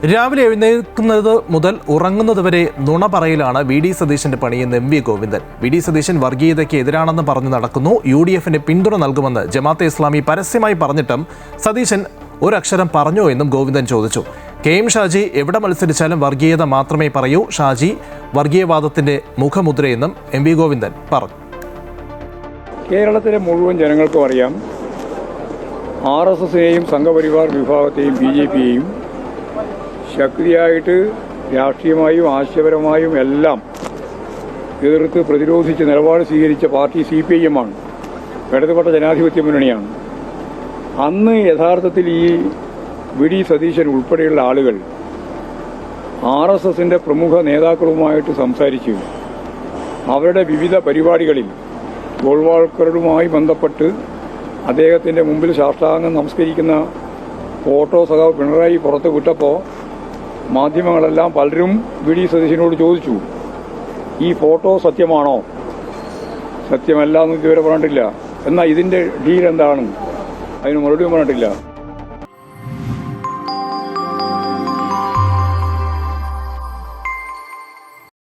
രാവിലെ എഴുന്നേൽക്കുന്നത് മുതൽ ഉറങ്ങുന്നതുവരെ നുണ പറയലാണ് വി ഡി സതീശന്റെ പണിയെന്ന് M V Govindan. V D Satheesan വർഗീയതയ്ക്ക് എതിരാണെന്ന് പറഞ്ഞു നടക്കുന്നു. UDFന് പിന്തുണ നൽകുമെന്ന് ജമാഅത്തെ ഇസ്ലാമി പരസ്യമായി പറഞ്ഞിട്ടും സതീശൻ ഒരക്ഷരം പറഞ്ഞോ എന്നും ഗോവിന്ദൻ ചോദിച്ചു. KM ഷാജി എവിടെ മത്സരിച്ചാലും വർഗീയത മാത്രമേ പറയൂ. ഷാജി വർഗീയവാദത്തിന്റെ മുഖമുദ്രയെന്നും എം വി ഗോവിന്ദൻ പറഞ്ഞു. കേരളത്തിലെ മുഴുവൻ ജനങ്ങൾക്കും അറിയാം, RSSനെയും സംഘപരിവാർ വിഭാഗത്തെയും BJPയെയും ശക്തിയായിട്ട് രാഷ്ട്രീയമായും ആശയപരമായും എല്ലാം എതിർത്ത് പ്രതിരോധിച്ച് നിലപാട് സ്വീകരിച്ച പാർട്ടി CPIM ആണ്, ഇടതുപക്ഷ ജനാധിപത്യ മുന്നണിയാണ്. അന്ന് യഥാർത്ഥത്തിൽ ഈ വി ഡി സതീശൻ ഉൾപ്പെടെയുള്ള ആളുകൾ RSSന്റെ പ്രമുഖ നേതാക്കളുമായിട്ട് സംസാരിച്ചു അവരുടെ വിവിധ പരിപാടികളിൽ ഗോൾവാൾക്കറുമായി ബന്ധപ്പെട്ട് അദ്ദേഹത്തിൻ്റെ മുമ്പിൽ സാഷ്ടാംഗം നമസ്കരിക്കുന്ന ഫോട്ടോ സഖാവ് പിണറായി പുറത്ത് വിട്ടപ്പോൾ മാധ്യമങ്ങളെല്ലാം പലരും വി ഡി സതീശനോട് ചോദിച്ചു, ഈ ഫോട്ടോ സത്യമാണോ? സത്യമല്ല എന്ന് ഇതുവരെ പറഞ്ഞിട്ടില്ല. എന്നാൽ ഇതിൻ്റെ ഡീൽ എന്താണ്? അതിന് മറുപടിയും പറഞ്ഞിട്ടില്ല.